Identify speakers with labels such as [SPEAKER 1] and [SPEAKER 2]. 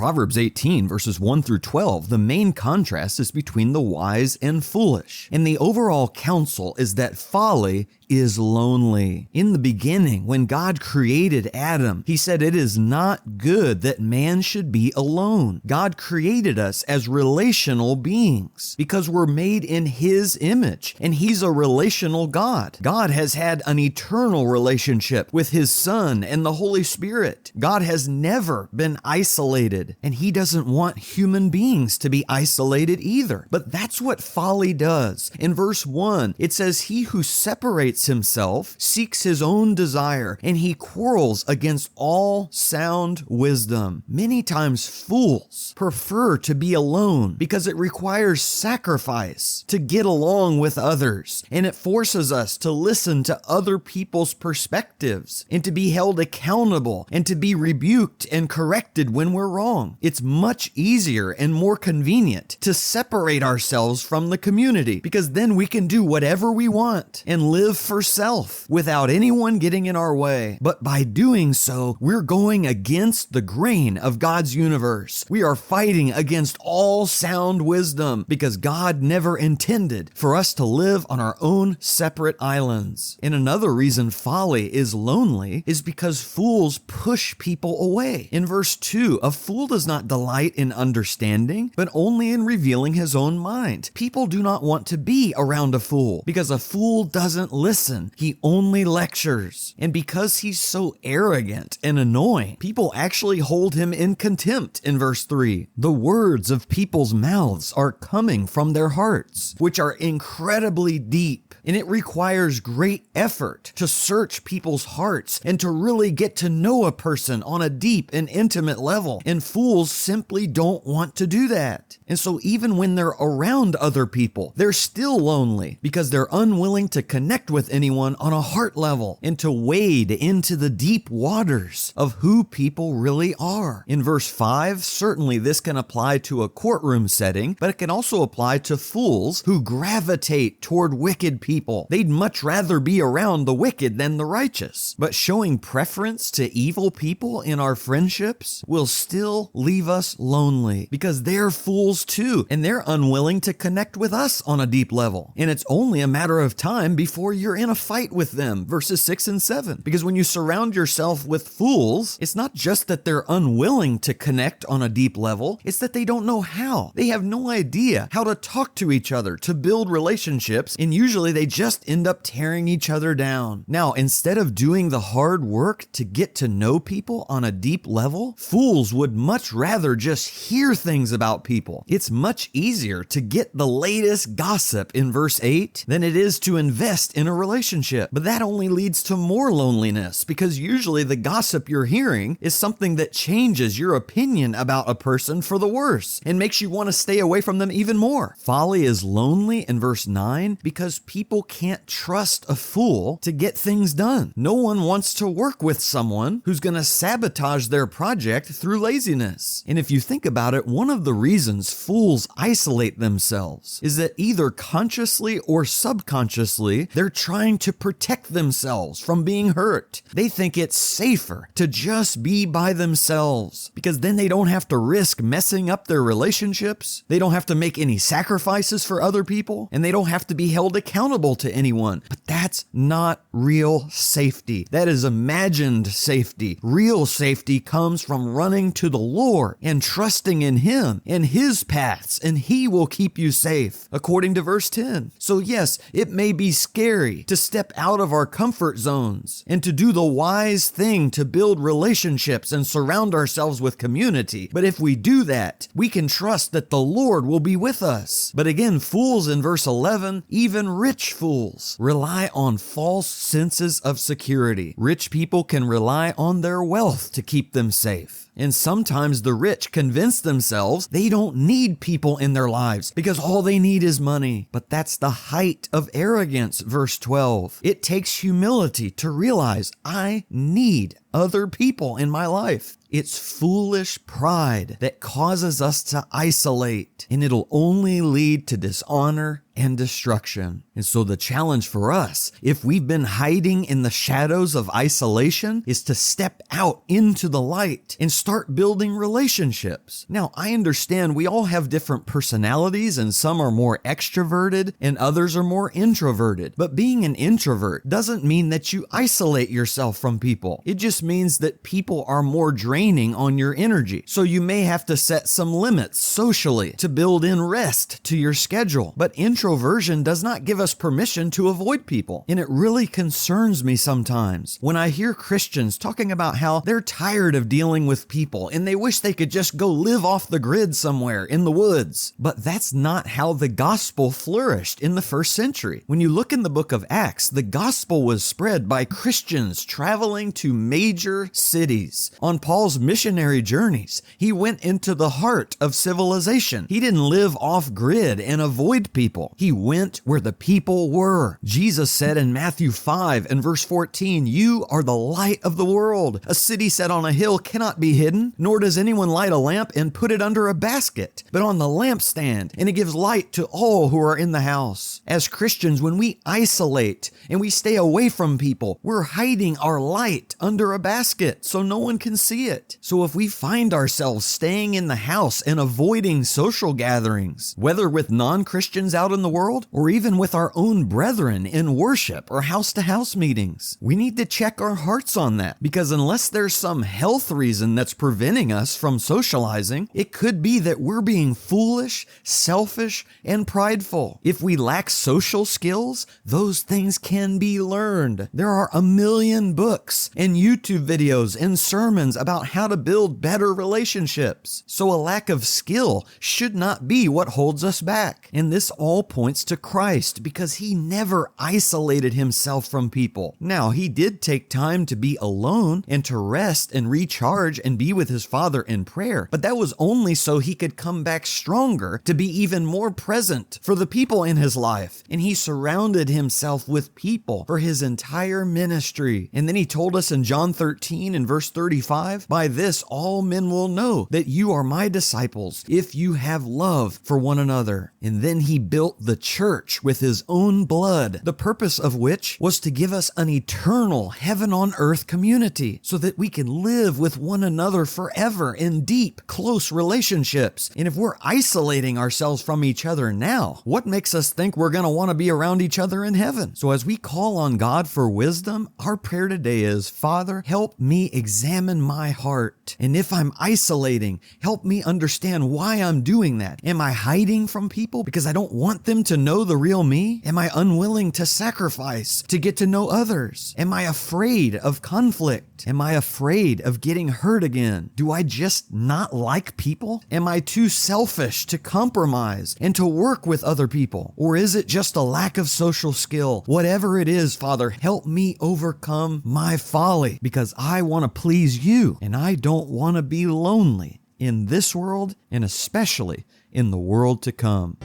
[SPEAKER 1] Proverbs 18, verses 1 through 12, the main contrast is between the wise and foolish. And the overall counsel is that folly is lonely. In the beginning, when God created Adam, he said it is not good that man should be alone. God created us as relational beings because we're made in his image, and he's a relational God. God has had an eternal relationship with his Son and the Holy Spirit. God has never been isolated, and he doesn't want human beings to be isolated either. But that's what folly does. In verse 1, it says, "He who separates himself seeks his own desire, and he quarrels against all sound wisdom." Many times fools prefer to be alone because it requires sacrifice to get along with others, and it forces us to listen to other people's perspectives and to be held accountable and to be rebuked and corrected when we're wrong. It's much easier and more convenient to separate ourselves from the community because then we can do whatever we want and live for self without anyone getting in our way. But by doing so, we're going against the grain of God's universe. We are fighting against all sound wisdom because God never intended for us to live on our own separate islands. And another reason folly is lonely is because fools push people away. In verse 2, a fool does not delight in understanding, but only in revealing his own mind. People do not want to be around a fool because a fool doesn't listen. He only lectures. And because he's so arrogant and annoying, people actually hold him in contempt in verse 3. The words of people's mouths are coming from their hearts, which are incredibly deep. And it requires great effort to search people's hearts and to really get to know a person on a deep and intimate level. And fools simply don't want to do that. And so even when they're around other people, they're still lonely because they're unwilling to connect with anyone on a heart level and to wade into the deep waters of who people really are. In verse 5, certainly this can apply to a courtroom setting, but it can also apply to fools who gravitate toward wicked people. They'd much rather be around the wicked than the righteous. But showing preference to evil people in our friendships will still leave us lonely because they're fools too, and they're unwilling to connect with us on a deep level. And it's only a matter of time before you're in a fight with them, verses 6 and 7. Because when you surround yourself with fools, it's not just that they're unwilling to connect on a deep level, it's that they don't know how. They have no idea how to talk to each other, to build relationships, and usually they just end up tearing each other down. Now, instead of doing the hard work to get to know people on a deep level, fools would much rather just hear things about people. It's much easier to get the latest gossip in verse 8 than it is to invest in a relationship. But that only leads to more loneliness because usually the gossip you're hearing is something that changes your opinion about a person for the worse and makes you want to stay away from them even more. Folly is lonely in verse 9 because people can't trust a fool to get things done. No one wants to work with someone who's going to sabotage their project through laziness. And if you think about it, one of the reasons fools isolate themselves is that either consciously or subconsciously, they're trying to protect themselves from being hurt. They think it's safer to just be by themselves because then they don't have to risk messing up their relationships. They don't have to make any sacrifices for other people, and they don't have to be held accountable to anyone. But that's not real safety. That is imagined safety. Real safety comes from running to the Lord and trusting in Him and His paths, and He will keep you safe, according to verse 10. So yes, it may be scary to step out of our comfort zones and to do the wise thing to build relationships and surround ourselves with community. But if we do that, we can trust that the Lord will be with us. But again, fools in verse 11, even rich fools, rely on false senses of security. Rich people can rely on their wealth to keep them safe. And sometimes the rich convince themselves they don't need people in their lives because all they need is money. But that's the height of arrogance, verse 12. It takes humility to realize I need other people in my life. It's foolish pride that causes us to isolate, and it'll only lead to dishonor and destruction. And so the challenge for us, if we've been hiding in the shadows of isolation, is to step out into the light and start building relationships. Now, I understand we all have different personalities, and some are more extroverted and others are more introverted. But being an introvert doesn't mean that you isolate yourself from people. It just means that people are more draining on your energy. So you may have to set some limits socially to build in rest to your schedule. But introversion does not give us permission to avoid people. And it really concerns me sometimes when I hear Christians talking about how they're tired of dealing with people and they wish they could just go live off the grid somewhere in the woods. But that's not how the gospel flourished in the first century. When you look in the book of Acts, the gospel was spread by Christians traveling to major cities. On Paul's missionary journeys, he went into the heart of civilization. He didn't live off grid and avoid people. He went where the people were. Jesus said in Matthew 5 and verse 14, "You are the light of the world. A city set on a hill cannot be hidden, nor does anyone light a lamp and put it under a basket, but on the lampstand, and it gives light to all who are in the house." As Christians, when we isolate and we stay away from people, we're hiding our light under a basket so no one can see it. So if we find ourselves staying in the house and avoiding social gatherings, whether with non-Christians out in the world or even with our own brethren in worship or house-to-house meetings, we need to check our hearts on that, because unless there's some health reason that's preventing us from socializing, it could be that we're being foolish, selfish, and prideful. If we lack social skills, those things can be learned. There are a million books and YouTube videos and sermons about how to build better relationships. So a lack of skill should not be what holds us back. And this all points to Christ, because he never isolated himself from people. Now, he did take time to be alone and to rest and recharge and be with his Father in prayer, but that was only so he could come back stronger to be even more present for the people in his life. And he surrounded himself with people for his entire ministry. And then he told us in John 13 and verse 35, "By this all men will know that you are my disciples, if you have love for one another." And then he built the church with his own blood, the purpose of which was to give us an eternal heaven on earth community so that we can live with one another forever in deep, close relationships. And if we're isolating ourselves from each other now, what makes us think we're going to want to be around each other in heaven? So as we call on God for wisdom, our prayer today is, "Father, help me examine my heart. And if I'm isolating, help me understand why I'm doing that. Am I hiding from people because I don't want them to know the real me? Am I unwilling to sacrifice to get to know others? Am I afraid of conflict? Am I afraid of getting hurt again? Do I just not like people? Am I too selfish to compromise and to work with other people? Or is it just a lack of social skill? Whatever it is, Father, help me overcome my folly, because I want to please you and I don't want to be lonely in this world and especially in the world to come."